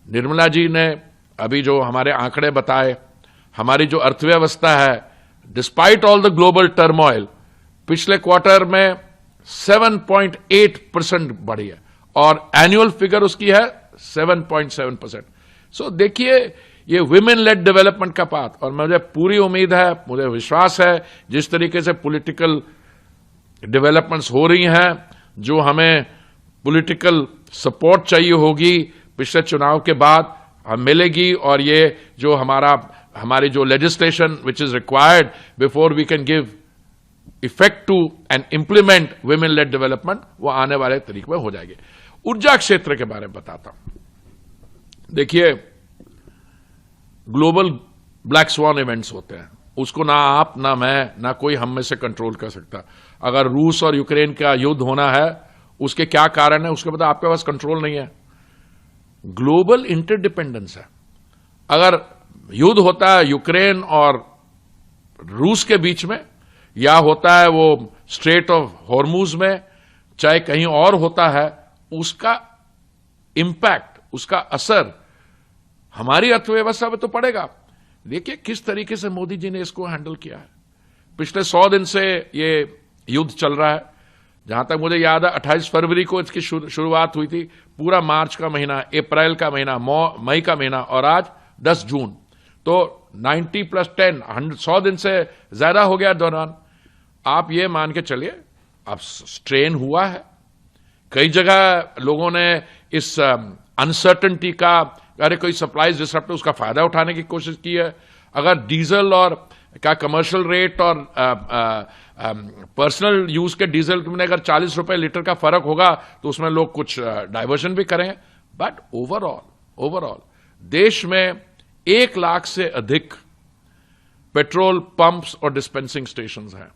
निर्मला जी ने अभी जो हमारे आंकड़े बताए, हमारी जो अर्थव्यवस्था है, despite all the global turmoil, पिछले क्वार्टर में 7.8% बढ़ी है और एनुअल फिगर उसकी है 7.7%। सो देखिए, ये विमेन लेड डेवलपमेंट का पाथ, और मुझे पूरी उम्मीद है, मुझे विश्वास है, जिस तरीके से पॉलिटिकल डेवलपमेंट्स हो रही हैं, जो हमें पॉलिटिकल सपोर्ट चाहिए होगी पिछले चुनाव के बाद हम मिलेगी, और ये जो हमारी जो legislation which is required before we can give effect to and implement women led development, वो आने वाले तरीके में हो जाएगी। ऊर्जा क्षेत्र के बारे में बताता हूं। देखिए, ग्लोबल ब्लैक स्वॉन इवेंट्स होते हैं, उसको ना आप, ना मैं, ना कोई हम में से कंट्रोल कर सकता। अगर रूस और यूक्रेन का युद्ध होना है, उसके क्या कारण है, उसके बाद आपके पास कंट्रोल नहीं है। ग्लोबल इंटरडिपेंडेंस है। अगर युद्ध होता है यूक्रेन और रूस के बीच में, या होता है वो स्ट्रेट ऑफ हॉर्मुज में, चाहे कहीं और होता है, उसका इंपैक्ट, उसका असर हमारी अर्थव्यवस्था में तो पड़ेगा। देखिए किस तरीके से मोदी जी ने इसको हैंडल किया है। पिछले 100 दिन से ये युद्ध चल रहा है। जहां तक मुझे याद है 28 फरवरी को इसकी शुरुआत हुई थी, पूरा मार्च का महीना, अप्रैल का महीना, मई का महीना, और आज 10 जून, तो 90 + 10, 100 दिन से ज्यादा हो गया दौरान। आप ये मान के चलिए, अब स्ट्रेन हुआ है। कई जगह लोगों ने इस अनसर्टेनिटी का, अरे कोई सप्लाईज डिसरप्ट, उसका फायदा उठाने की कोशिश की है। अगर डीजल और का कमर्शियल रेट और पर्सनल यूज के डीजल में अगर 40 रुपए लीटर का फर्क होगा, तो उसमें लोग कुछ डाइवर्शन भी करेंगे। बट ओवरऑल देश में 1 लाख से अधिक पेट्रोल पंप्स और डिस्पेंसिंग स्टेशंस हैं।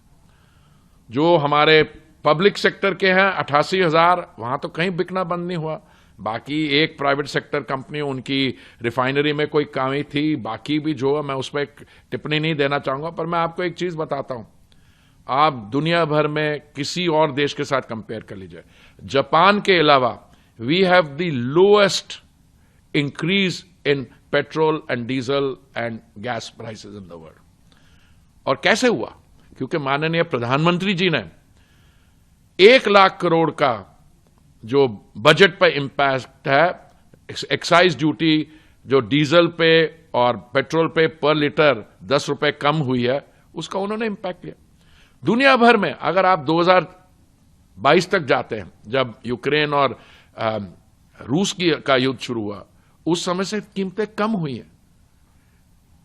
जो हमारे पब्लिक सेक्टर के हैं 88,000, वहां तो कहीं बिकना बंद नहीं हुआ। बाकी एक प्राइवेट सेक्टर कंपनी, उनकी रिफाइनरी में कोई कमी थी, बाकी भी जो है, मैं उस पर एक टिप्पणी नहीं देना चाहूंगा। पर मैं आपको एक चीज बताता हूं, आप दुनिया भर में किसी और देश के साथ कंपेयर कर लीजिए, जापान के अलावा we have the lowest increase in petrol and diesel and gas prices in the world. और कैसे हुआ? क्योंकि माननीय प्रधानमंत्री जी ने 1 लाख करोड़ का जो बजट पर इंपैक्ट है, एक्साइज ड्यूटी जो डीजल पे और पेट्रोल पे पर लीटर 10 रुपए कम हुई है, उसका उन्होंने इंपैक्ट लिया। दुनिया भर में अगर आप 2022 तक जाते हैं, जब यूक्रेन और रूस का युद्ध शुरू हुआ, उस समय से कीमतें कम हुई हैं।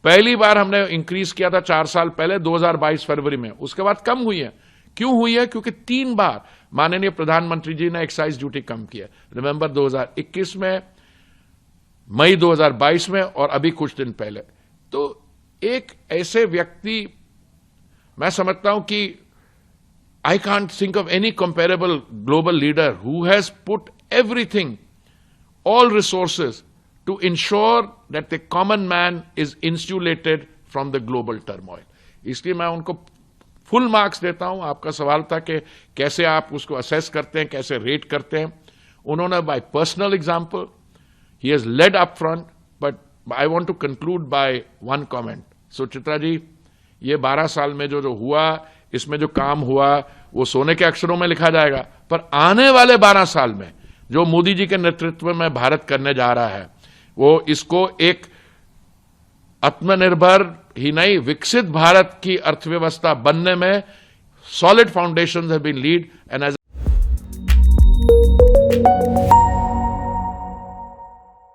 पहली बार हमने इंक्रीज किया था 4 साल पहले 2022 फरवरी में, उसके बाद कम हुई है। क्यों हुई है? क्योंकि 3 बार माननीय प्रधानमंत्री जी ने एक्साइज ड्यूटी कम किया। रिमेंबर 2021 में, मई 2022 में, और अभी कुछ दिन पहले। तो एक ऐसे व्यक्ति, मैं समझता हूं कि I can't think of any comparable global leader who has put everything, all resources to ensure that the common man is insulated from the global turmoil. इसलिए मैं उनको फुल मार्क्स देता हूं। आपका सवाल था कि कैसे आप उसको असेस करते हैं, कैसे रेट करते हैं। उन्होंने by personal example, he has led up front, but I want to conclude by one comment. Suchitra ji, ये 12 साल में जो हुआ, इसमें जो काम हुआ, वो सोने के अक्षरों में लिखा जाएगा। पर आने वाले 12 साल में जो मोदी जी के नेतृत्व में भारत करने जा रहा है, वो इसको एक आत्मनिर्भर ही नहीं, विकसित भारत की अर्थव्यवस्था बनने में solid foundations have been laid, and as